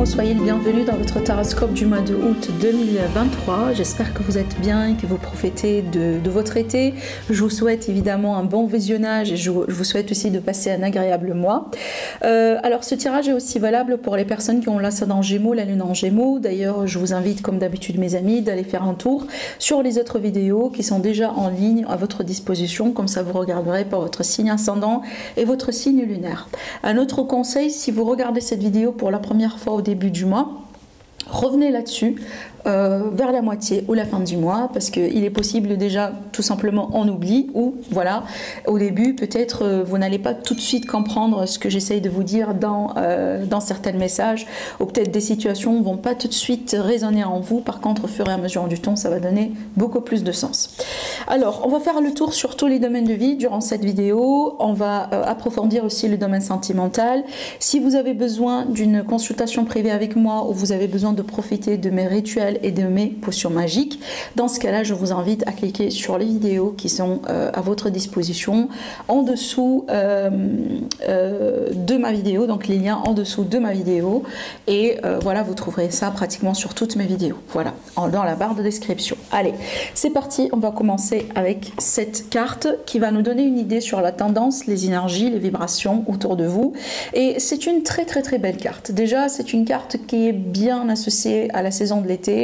Soyez le bienvenu dans votre taroscope du mois de août 2023. J'espère que vous êtes bien et que vous profitez de votre été. Je vous souhaite évidemment un bon visionnage et je vous souhaite aussi de passer un agréable mois. Alors ce tirage est aussi valable pour les personnes qui ont l'ascendant Gémeaux, la lune en Gémeaux. D'ailleurs, je vous invite comme d'habitude mes amis d'aller faire un tour sur les autres vidéos qui sont déjà en ligne à votre disposition. Comme ça vous regarderez pour votre signe ascendant et votre signe lunaire. Un autre conseil, si vous regardez cette vidéo pour la première fois au début du mois, revenez là-dessus vers la moitié ou la fin du mois, parce qu'il est possible déjà tout simplement on oublie, ou voilà, au début peut-être vous n'allez pas tout de suite comprendre ce que j'essaye de vous dire dans certains messages, ou peut-être des situations ne vont pas tout de suite résonner en vous. Par contre, au fur et à mesure du temps, ça va donner beaucoup plus de sens. Alors, on va faire le tour sur tous les domaines de vie durant cette vidéo. On va approfondir aussi le domaine sentimental. Si vous avez besoin d'une consultation privée avec moi, ou vous avez besoin de profiter de mes rituels et de mes potions magiques, dans ce cas là je vous invite à cliquer sur les vidéos qui sont à votre disposition en dessous de ma vidéo, donc les liens en dessous de ma vidéo, et voilà, vous trouverez ça pratiquement sur toutes mes vidéos, voilà, dans la barre de description. Allez, c'est parti, on va commencer avec cette carte qui va nous donner une idée sur la tendance, les énergies, les vibrations autour de vous, et c'est une très belle carte. Déjà, c'est une carte qui est bien associée à la saison de l'été,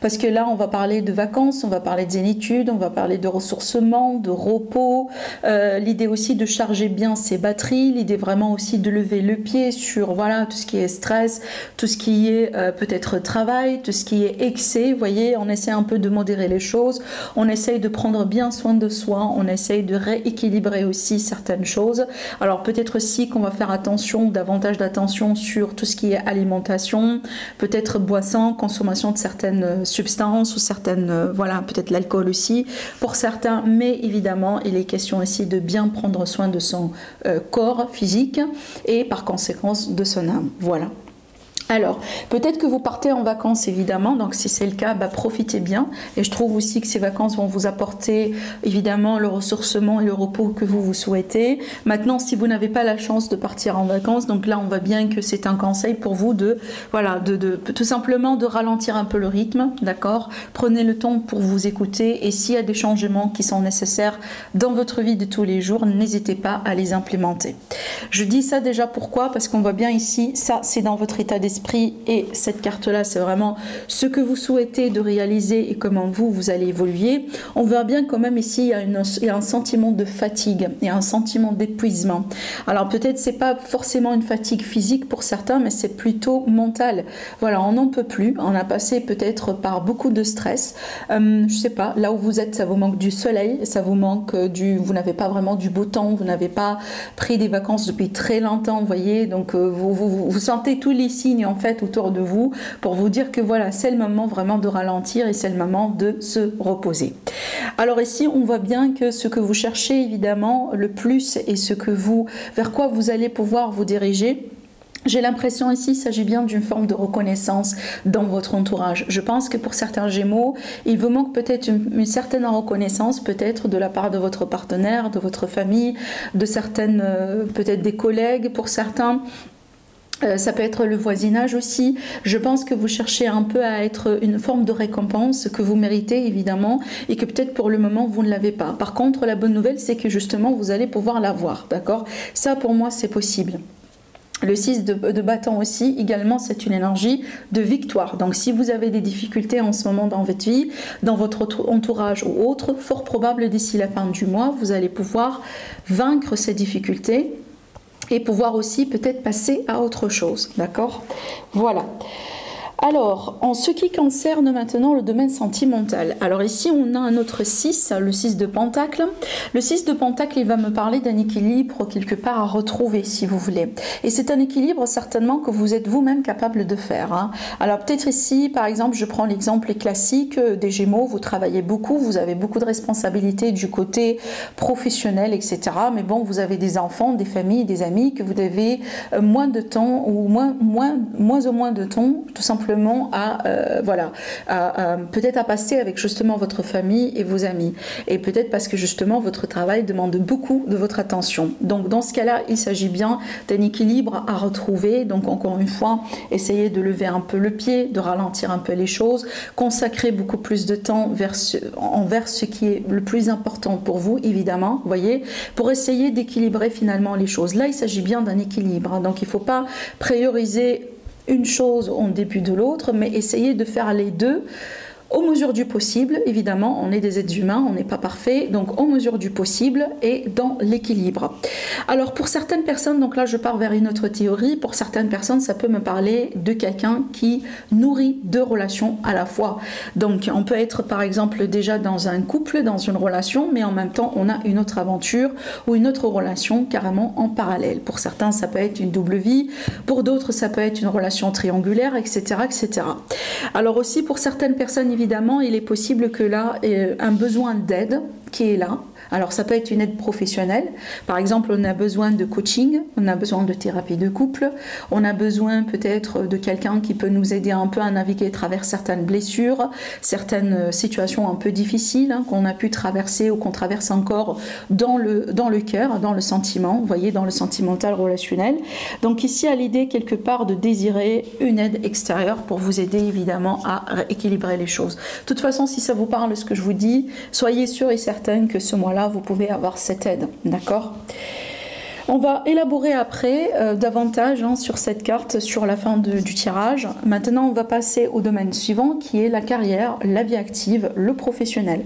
parce que là on va parler de vacances, on va parler de zénitude, on va parler de ressourcement, de repos, l'idée aussi de charger bien ses batteries, l'idée vraiment aussi de lever le pied sur voilà tout ce qui est stress, tout ce qui est peut-être travail, tout ce qui est excès. Vous voyez, on essaie un peu de modérer les choses, on essaye de prendre bien soin de soi, on essaye de rééquilibrer aussi certaines choses. Alors peut-être aussi qu'on va faire davantage d'attention sur tout ce qui est alimentation, peut-être boisson, consommation de certaines substances ou certaines, voilà, peut-être l'alcool aussi pour certains, mais évidemment il est question aussi de bien prendre soin de son corps physique et par conséquent de son âme, voilà. Alors, peut-être que vous partez en vacances évidemment, donc si c'est le cas, profitez bien. Et je trouve aussi que ces vacances vont vous apporter évidemment le ressourcement et le repos que vous souhaitez. Maintenant, si vous n'avez pas la chance de partir en vacances, donc là on voit bien que c'est un conseil pour vous de, voilà, tout simplement de ralentir un peu le rythme, d'accord? Prenez le temps pour vous écouter, et s'il y a des changements qui sont nécessaires dans votre vie de tous les jours, n'hésitez pas à les implémenter. Je dis ça déjà pourquoi? Parce qu'on voit bien ici, ça c'est dans votre état d'esprit, et cette carte là c'est vraiment ce que vous souhaitez de réaliser et comment vous allez évoluer. On voit bien quand même ici il y a un sentiment de fatigue, il y a un sentiment d'épuisement. Alors peut-être c'est pas forcément une fatigue physique pour certains, mais c'est plutôt mental. Voilà, on n'en peut plus, on a passé peut-être par beaucoup de stress, je sais pas, là où vous êtes ça vous manque du soleil, ça vous manque vous n'avez pas vraiment du beau temps, vous n'avez pas pris des vacances depuis très longtemps, vous voyez, donc vous sentez tous les signes en fait autour de vous pour vous dire que voilà, c'est le moment vraiment de ralentir et c'est le moment de se reposer. Alors ici on voit bien que ce que vous cherchez évidemment le plus et vers quoi vous allez pouvoir vous diriger, j'ai l'impression ici, il s'agit bien d'une forme de reconnaissance dans votre entourage. Je pense que pour certains Gémeaux, il vous manque peut-être une certaine reconnaissance, peut-être de la part de votre partenaire, de votre famille, de certaines, peut-être des collègues pour certains. Ça peut être le voisinage aussi. Je pense que vous cherchez un peu à être une forme de récompense que vous méritez évidemment, et que peut-être pour le moment vous ne l'avez pas. Par contre, la bonne nouvelle c'est que justement vous allez pouvoir l'avoir, d'accord? Ça pour moi c'est possible. Le 6 de bâton aussi, également, c'est une énergie de victoire. Donc, si vous avez des difficultés en ce moment dans votre vie, dans votre entourage ou autre, fort probable d'ici la fin du mois, vous allez pouvoir vaincre ces difficultés et pouvoir aussi peut-être passer à autre chose, d'accord? Voilà. Alors, en ce qui concerne maintenant le domaine sentimental, alors ici on a un autre 6, le 6 de Pentacle. Le 6 de Pentacle, il va me parler d'un équilibre quelque part à retrouver, si vous voulez. Et c'est un équilibre certainement que vous êtes vous-même capable de faire. Hein. Alors peut-être ici, par exemple, je prends l'exemple classique des Gémeaux, vous travaillez beaucoup, vous avez beaucoup de responsabilités du côté professionnel, etc. Mais bon, vous avez des enfants, des familles, des amis, que vous avez moins de temps ou moins de temps, tout simplement à voilà, peut-être à passer avec justement votre famille et vos amis, et peut-être parce que justement votre travail demande beaucoup de votre attention. Donc dans ce cas-là, il s'agit bien d'un équilibre à retrouver. Donc encore une fois, essayez de lever un peu le pied, de ralentir un peu les choses, consacrer beaucoup plus de temps envers ce qui est le plus important pour vous, évidemment, vous voyez, pour essayer d'équilibrer finalement les choses. Là, il s'agit bien d'un équilibre, donc il ne faut pas prioriser une chose en début de l'autre, mais essayer de faire les deux aux mesures du possible. Évidemment, on est des êtres humains, on n'est pas parfait, donc aux mesures du possible et dans l'équilibre. Alors pour certaines personnes, donc là je pars vers une autre théorie, pour certaines personnes ça peut me parler de quelqu'un qui nourrit deux relations à la fois. Donc on peut être par exemple déjà dans un couple, dans une relation, mais en même temps on a une autre aventure ou une autre relation carrément en parallèle. Pour certains ça peut être une double vie, pour d'autres ça peut être une relation triangulaire, etc., etc. Alors aussi pour certaines personnes, évidemment, il est possible que là, un besoin d'aide qui est là. Alors ça peut être une aide professionnelle, par exemple on a besoin de coaching, on a besoin de thérapie de couple, on a besoin peut-être de quelqu'un qui peut nous aider un peu à naviguer à travers certaines blessures, certaines situations un peu difficiles hein, qu'on a pu traverser ou qu'on traverse encore dans le cœur, dans le sentiment, vous voyez, dans le sentimental relationnel. Donc ici à l'idée quelque part de désirer une aide extérieure pour vous aider évidemment à équilibrer les choses. De toute façon, si ça vous parle ce que je vous dis, soyez sûr et certaine que ce mois-là vous pouvez avoir cette aide, d'accord? On va élaborer après davantage hein, sur cette carte, sur la fin du tirage. Maintenant, on va passer au domaine suivant qui est la carrière, la vie active, le professionnel.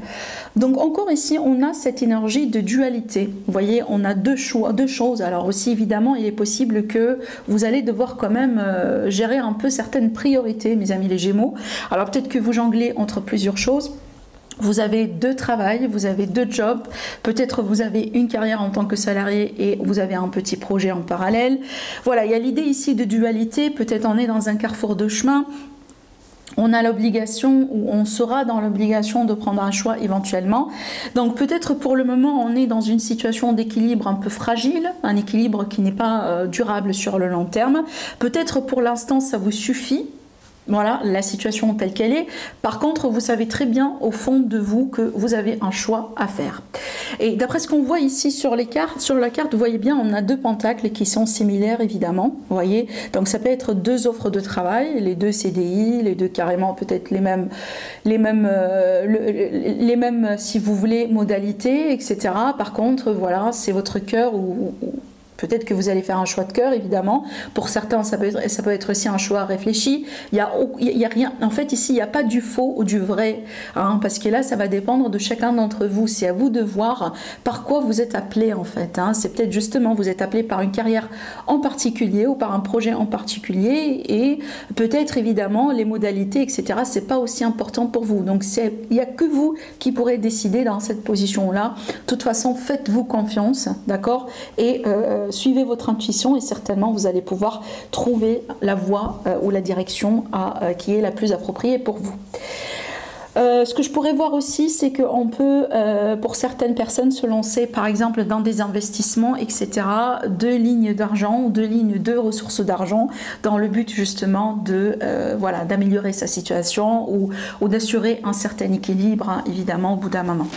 Donc encore ici, on a cette énergie de dualité. Vous voyez, on a deux choses. Alors aussi, évidemment, il est possible que vous allez devoir quand même gérer un peu certaines priorités, mes amis les Gémeaux. Alors peut-être que vous jonglez entre plusieurs choses. Vous avez deux travails, vous avez deux jobs, peut-être vous avez une carrière en tant que salarié et vous avez un petit projet en parallèle. Voilà, il y a l'idée ici de dualité, peut-être on est dans un carrefour de chemin. On a l'obligation ou on sera dans l'obligation de prendre un choix éventuellement. Donc peut-être pour le moment on est dans une situation d'équilibre un peu fragile, un équilibre qui n'est pas durable sur le long terme. Peut-être pour l'instant ça vous suffit. Voilà la situation telle qu'elle est. Par contre, vous savez très bien au fond de vous que vous avez un choix à faire. Et d'après ce qu'on voit ici sur les cartes, sur la carte, vous voyez bien, on a deux pentacles qui sont similaires évidemment. Vous voyez, donc ça peut être deux offres de travail, les deux CDI, les deux carrément peut-être les mêmes si vous voulez modalités, etc. Par contre, voilà, c'est votre cœur ou peut-être que vous allez faire un choix de cœur, évidemment. Pour certains, ça peut être aussi un choix réfléchi. Il y a rien. En fait, ici, il n'y a pas du faux ou du vrai. Hein, parce que là, ça va dépendre de chacun d'entre vous. C'est à vous de voir par quoi vous êtes appelé, en fait. Hein. C'est peut-être justement, vous êtes appelé par une carrière en particulier ou par un projet en particulier. Et peut-être, évidemment, les modalités, etc., c'est pas aussi important pour vous. Donc, il n'y a que vous qui pourrez décider dans cette position-là. De toute façon, faites-vous confiance, d'accord? Et suivez votre intuition et certainement vous allez pouvoir trouver la voie ou la direction qui est la plus appropriée pour vous. Ce que je pourrais voir aussi, c'est qu'on peut, pour certaines personnes, se lancer par exemple dans des investissements, etc., de lignes d'argent ou de lignes de ressources d'argent dans le but justement de voilà, d'améliorer sa situation ou d'assurer un certain équilibre, hein, évidemment, au bout d'un moment.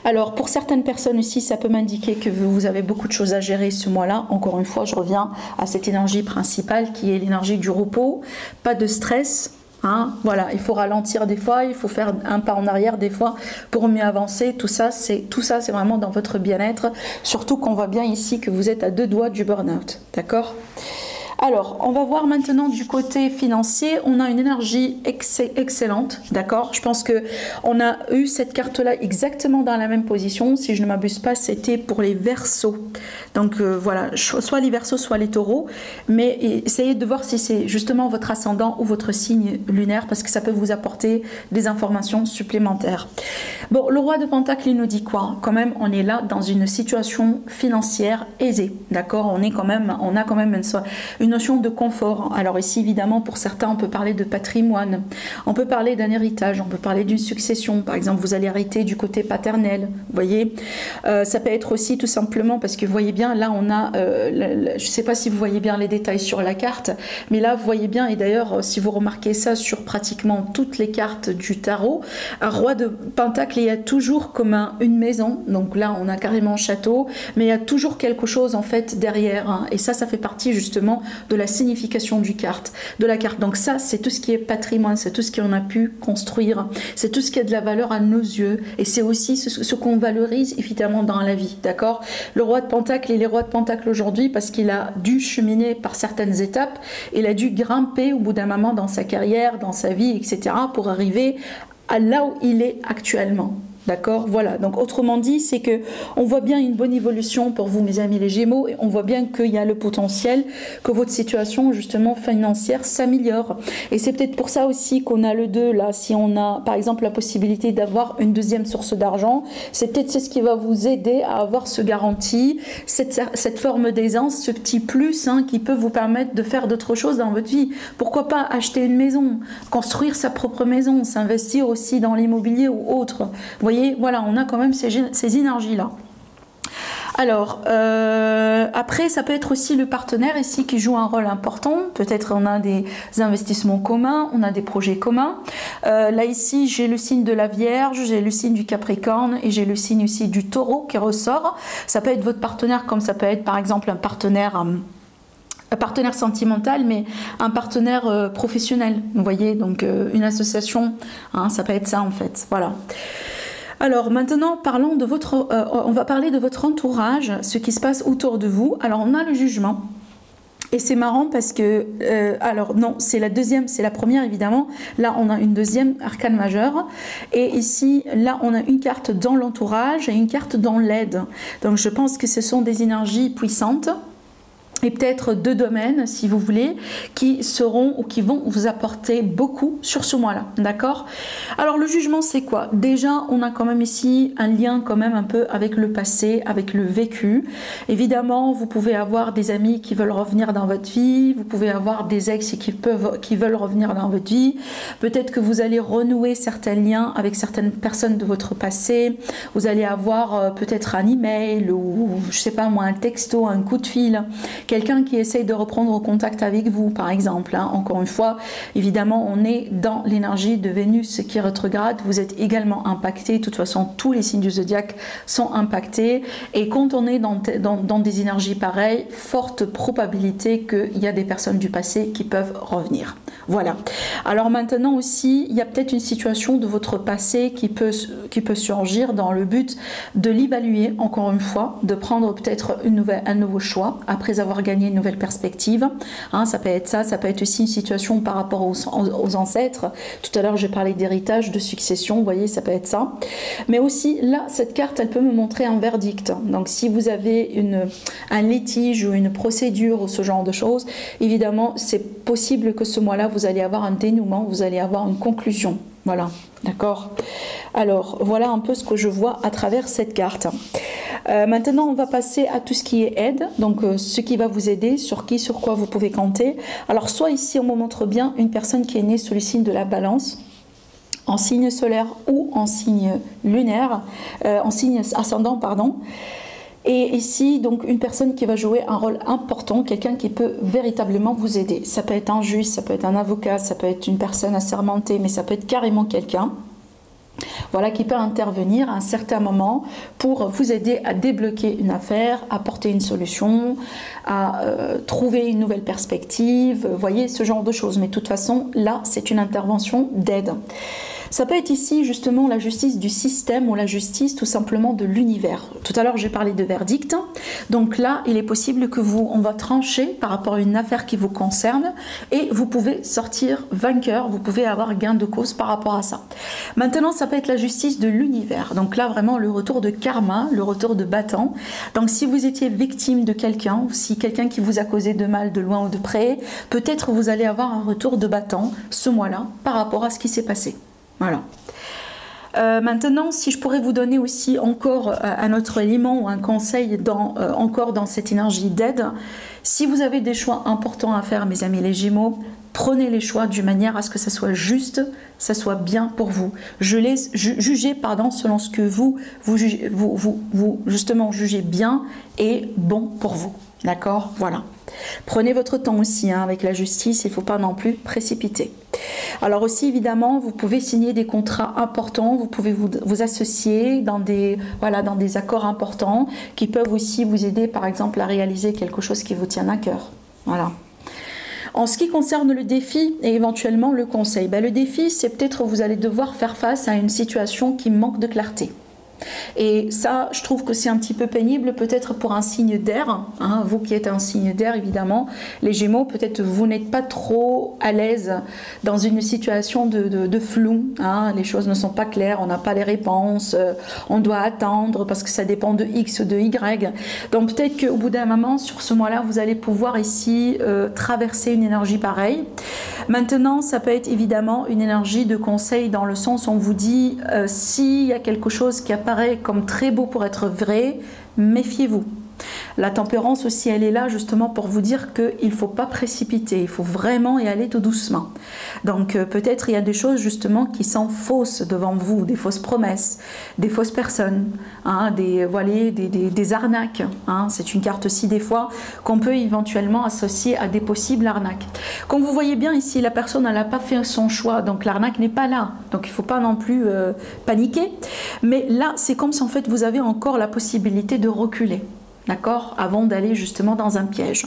Alors pour certaines personnes aussi, ça peut m'indiquer que vous avez beaucoup de choses à gérer ce mois-là. Encore une fois, je reviens à cette énergie principale qui est l'énergie du repos, pas de stress. Hein, voilà, il faut ralentir des fois, il faut faire un pas en arrière des fois pour mieux avancer. Tout ça, c'est vraiment dans votre bien-être. Surtout qu'on voit bien ici que vous êtes à deux doigts du burn-out, d'accord ? Alors, on va voir maintenant du côté financier. On a une énergie excellente, d'accord? Je pense que on a eu cette carte-là exactement dans la même position. Si je ne m'abuse pas, c'était pour les Verseaux. Donc voilà, soit les Verseaux, soit les Taureaux. Mais essayez de voir si c'est justement votre ascendant ou votre signe lunaire, parce que ça peut vous apporter des informations supplémentaires. Bon, le roi de Pentacle, il nous dit quoi? Quand même, on est là dans une situation financière aisée, d'accord? On a quand même une notion de confort. Alors ici, évidemment, pour certains, on peut parler de patrimoine, on peut parler d'un héritage, on peut parler d'une succession. Par exemple, vous allez hériter du côté paternel, vous voyez. Ça peut être aussi tout simplement parce que vous voyez bien, là, on a, je ne sais pas si vous voyez bien les détails sur la carte, mais là, vous voyez bien, et d'ailleurs, si vous remarquez ça sur pratiquement toutes les cartes du tarot, un roi de Pentacle, il y a toujours comme une maison. Donc là, on a carrément un château, mais il y a toujours quelque chose, en fait, derrière. Hein. Et ça fait partie, justement, de la signification de la carte. Donc ça, c'est tout ce qui est patrimoine, c'est tout ce qu'on a pu construire, c'est tout ce qui a de la valeur à nos yeux, et c'est aussi ce qu'on valorise évidemment dans la vie, d'accord? Le roi de Pentacle, il est roi de Pentacle aujourd'hui parce qu'il a dû cheminer par certaines étapes, il a dû grimper au bout d'un moment dans sa carrière, dans sa vie, etc., pour arriver à là où il est actuellement. D'accord, voilà. Donc autrement dit, c'est que on voit bien une bonne évolution pour vous, mes amis les Gémeaux, et on voit bien qu'il y a le potentiel que votre situation justement financière s'améliore. Et c'est peut-être pour ça aussi qu'on a le 2 là. Si on a par exemple la possibilité d'avoir une deuxième source d'argent, c'est peut-être ce qui va vous aider à avoir ce garantie, cette forme d'aisance, ce petit plus hein, qui peut vous permettre de faire d'autres choses dans votre vie. Pourquoi pas acheter une maison, construire sa propre maison, s'investir aussi dans l'immobilier ou autre. Vous voyez, voilà, on a quand même ces énergies-là. Alors, après, ça peut être aussi le partenaire ici qui joue un rôle important. Peut-être on a des investissements communs, on a des projets communs. Là, ici, j'ai le signe de la Vierge, j'ai le signe du Capricorne et j'ai le signe aussi du Taureau qui ressort. Ça peut être votre partenaire comme ça peut être, par exemple, un partenaire sentimental, mais un partenaire professionnel. Vous voyez, donc une association, hein, ça peut être ça en fait. Voilà. Alors maintenant, parlons de on va parler de votre entourage, ce qui se passe autour de vous. Alors on a le jugement. Et c'est marrant parce que, alors non, c'est la deuxième, c'est la première évidemment. Là, on a une deuxième arcane majeure. Et ici, là, on a une carte dans l'entourage et une carte dans l'aide. Donc je pense que ce sont des énergies puissantes. Et peut-être 2 domaines, si vous voulez, qui seront ou qui vont vous apporter beaucoup sur ce mois-là, d'accord? Alors le jugement, c'est quoi? Déjà, on a quand même ici un lien quand même un peu avec le passé, avec le vécu. Évidemment, vous pouvez avoir des amis qui veulent revenir dans votre vie, vous pouvez avoir des ex qui veulent revenir dans votre vie. Peut-être que vous allez renouer certains liens avec certaines personnes de votre passé. Vous allez avoir peut-être un email ou, je sais pas moi, un texto, un coup de fil. Quelqu'un qui essaye de reprendre contact avec vous, par exemple. Hein. Encore une fois, évidemment, on est dans l'énergie de Vénus qui est rétrograde. Vous êtes également impacté. De toute façon, tous les signes du zodiaque sont impactés. Et quand on est dans des énergies pareilles, forte probabilité qu'il y a des personnes du passé qui peuvent revenir. Voilà. Alors maintenant aussi, il y a peut-être une situation de votre passé qui peut surgir dans le but de l'évaluer, encore une fois, de prendre peut-être un nouveau choix après avoir gagné une nouvelle perspective. Hein, ça peut être ça, ça peut être aussi une situation par rapport aux ancêtres. Tout à l'heure, j'ai parlé d'héritage, de succession, vous voyez, ça peut être ça. Mais aussi, là, cette carte, elle peut me montrer un verdict. Donc, si vous avez un litige ou une procédure ou ce genre de choses, évidemment, c'est possible que ce mois-là, vous allez avoir un dénouement, vous allez avoir une conclusion. Voilà, d'accord? Alors, voilà un peu ce que je vois à travers cette carte. Maintenant, on va passer à tout ce qui est aide, donc ce qui va vous aider, sur quoi vous pouvez compter. Alors, soit ici, on me montre bien une personne qui est née sous le signe de la Balance, en signe solaire ou en signe lunaire, en signe ascendant, pardon. Et ici, donc, une personne qui va jouer un rôle important, quelqu'un qui peut véritablement vous aider. Ça peut être un juge, ça peut être un avocat, ça peut être une personne assermentée, mais ça peut être carrément quelqu'un, voilà, qui peut intervenir à un certain moment pour vous aider à débloquer une affaire, à apporter une solution, à trouver une nouvelle perspective, vous voyez, ce genre de choses. Mais de toute façon, là, c'est une intervention d'aide. Ça peut être ici justement la justice du système ou la justice tout simplement de l'univers. Tout à l'heure j'ai parlé de verdict, donc là il est possible que on va trancher par rapport à une affaire qui vous concerne et vous pouvez sortir vainqueur, vous pouvez avoir gain de cause par rapport à ça. Maintenant ça peut être la justice de l'univers, donc là vraiment le retour de karma, le retour de battant. Donc si vous étiez victime de quelqu'un, ou si quelqu'un qui vous a causé de mal de loin ou de près, peut-être vous allez avoir un retour de battant ce mois-là par rapport à ce qui s'est passé. Voilà. Maintenant, si je pourrais vous donner aussi encore un autre élément ou un conseil encore dans cette énergie d'aide, si vous avez des choix importants à faire, mes amis les Gémeaux, prenez les choix d'une manière à ce que ça soit juste, ça soit bien pour vous. Jugez selon ce que vous justement jugez bien et bon pour vous. D'accord? Voilà. Prenez votre temps aussi avec la justice, il ne faut pas non plus précipiter. Alors aussi évidemment, vous pouvez signer des contrats importants, vous pouvez vous associer dans des accords importants qui peuvent aussi vous aider par exemple à réaliser quelque chose qui vous tient à cœur. Voilà. En ce qui concerne le défi et éventuellement le conseil, le défi c'est peut-être vous allez devoir faire face à une situation qui manque de clarté. Et ça, je trouve que c'est un petit peu pénible, peut-être pour un signe d'air, vous qui êtes un signe d'air évidemment, les Gémeaux, peut-être vous n'êtes pas trop à l'aise dans une situation de flou, les choses ne sont pas claires, on n'a pas les réponses, on doit attendre parce que ça dépend de X ou de Y. Donc peut-être qu'au bout d'un moment, sur ce mois-là, vous allez pouvoir ici traverser une énergie pareille. Maintenant, ça peut être évidemment une énergie de conseil dans le sens où on vous dit s'il y a quelque chose qui apparaît comme très beau pour être vrai, méfiez-vous. La tempérance aussi, elle est là justement pour vous dire qu'il ne faut pas précipiter, il faut vraiment y aller tout doucement. Donc peut-être il y a des choses justement qui sont fausses devant vous, des fausses promesses, des fausses personnes, des arnaques. C'est une carte aussi des fois qu'on peut éventuellement associer à des possibles arnaques. Comme vous voyez bien ici, la personne n'a pas fait son choix, donc l'arnaque n'est pas là. Donc il ne faut pas non plus paniquer. Mais là, c'est comme si en fait vous avez encore la possibilité de reculer. D'accord, avant d'aller justement dans un piège.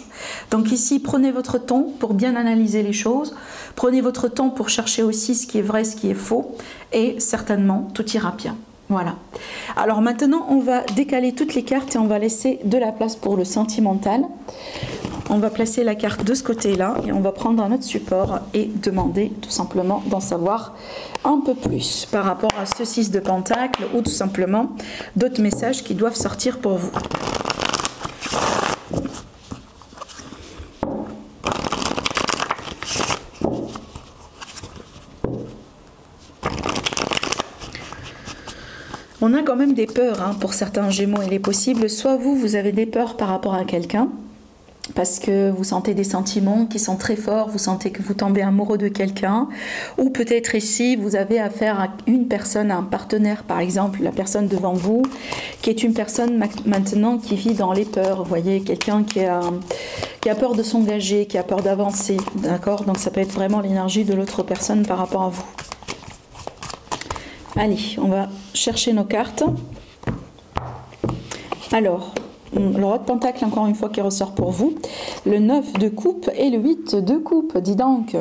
Donc ici, prenez votre temps pour bien analyser les choses, prenez votre temps pour chercher aussi ce qui est vrai, ce qui est faux, et certainement, tout ira bien. Voilà. Alors maintenant, on va décaler toutes les cartes et on va laisser de la place pour le sentimental. On va placer la carte de ce côté-là et on va prendre un autre support et demander tout simplement d'en savoir un peu plus par rapport à ce 6 de Pentacle ou tout simplement d'autres messages qui doivent sortir pour vous. On a quand même des peurs pour certains Gémeaux, il est possible, soit vous avez des peurs par rapport à quelqu'un, parce que vous sentez des sentiments qui sont très forts, vous sentez que vous tombez amoureux de quelqu'un, ou peut-être ici vous avez affaire à une personne, à un partenaire par exemple, la personne devant vous, qui est une personne maintenant qui vit dans les peurs, vous voyez, quelqu'un qui a peur de s'engager, qui a peur d'avancer, d'accord? Donc ça peut être vraiment l'énergie de l'autre personne par rapport à vous. Allez, on va chercher nos cartes. Alors, le roi de Pentacle, encore une fois, qui ressort pour vous. Le 9 de coupe et le 8 de coupe, dis donc.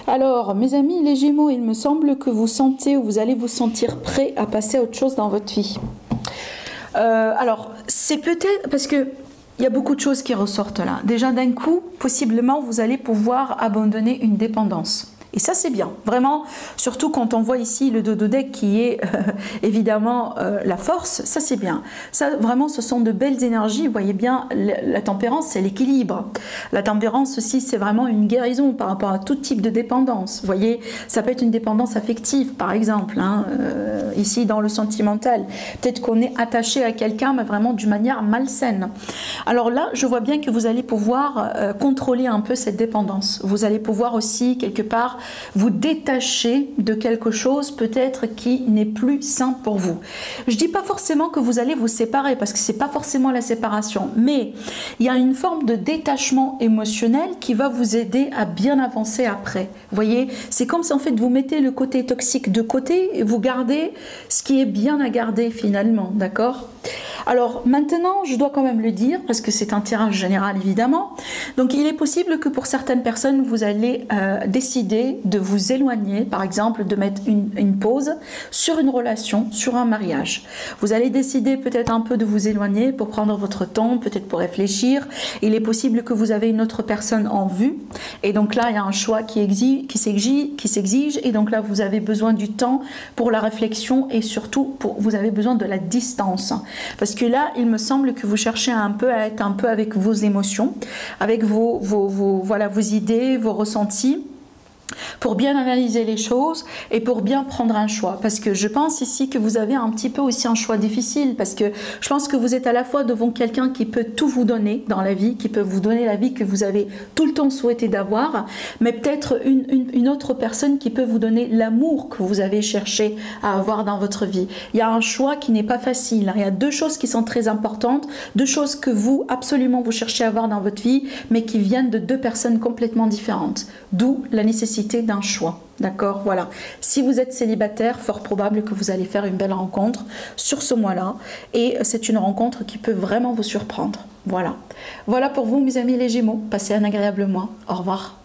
Alors, mes amis, les Gémeaux, il me semble que vous sentez ou vous allez vous sentir prêt à passer à autre chose dans votre vie. Alors, c'est peut-être parce que il y a beaucoup de choses qui ressortent là. Déjà, d'un coup, possiblement, vous allez pouvoir abandonner une dépendance. Et ça, c'est bien, vraiment, surtout quand on voit ici le dos de deck qui est évidemment la force, ça c'est bien. Ça, vraiment, ce sont de belles énergies, vous voyez bien, la tempérance, c'est l'équilibre. La tempérance aussi, c'est vraiment une guérison par rapport à tout type de dépendance. Vous voyez, ça peut être une dépendance affective, par exemple, ici dans le sentimental. Peut-être qu'on est attaché à quelqu'un, mais vraiment d'une manière malsaine. Alors là, je vois bien que vous allez pouvoir contrôler un peu cette dépendance. Vous allez pouvoir aussi, quelque part, vous détacher de quelque chose peut-être qui n'est plus sain pour vous. Je dis pas forcément que vous allez vous séparer parce que c'est pas forcément la séparation, mais il y a une forme de détachement émotionnel qui va vous aider à bien avancer après. Vous voyez, c'est comme si en fait vous mettez le côté toxique de côté et vous gardez ce qui est bien à garder finalement, d'accord? Alors maintenant, je dois quand même le dire, parce que c'est un tirage général évidemment. Donc il est possible que pour certaines personnes, vous allez décider de vous éloigner, par exemple de mettre une pause sur une relation, sur un mariage. Vous allez décider peut-être un peu de vous éloigner pour prendre votre temps, peut-être pour réfléchir. Il est possible que vous avez une autre personne en vue. Et donc là, il y a un choix qui s'exige. Et donc là, vous avez besoin du temps pour la réflexion et surtout, vous avez besoin de la distance. Parce que là, il me semble que vous cherchez un peu à être un peu avec vos émotions, avec voilà, vos idées, vos ressentis, pour bien analyser les choses et pour bien prendre un choix. Parce que je pense ici que vous avez un petit peu aussi un choix difficile, parce que je pense que vous êtes à la fois devant quelqu'un qui peut tout vous donner dans la vie, qui peut vous donner la vie que vous avez tout le temps souhaité d'avoir, mais peut-être une autre personne qui peut vous donner l'amour que vous avez cherché à avoir dans votre vie. Il y a un choix qui n'est pas facile. Il y a deux choses qui sont très importantes, deux choses que vous, absolument, vous cherchez à avoir dans votre vie, mais qui viennent de deux personnes complètement différentes. D'où la nécessité d'un choix, d'accord? Voilà. Si vous êtes célibataire, fort probable que vous allez faire une belle rencontre sur ce mois-là, et c'est une rencontre qui peut vraiment vous surprendre. Voilà. Voilà pour vous, mes amis les Gémeaux. Passez un agréable mois. Au revoir.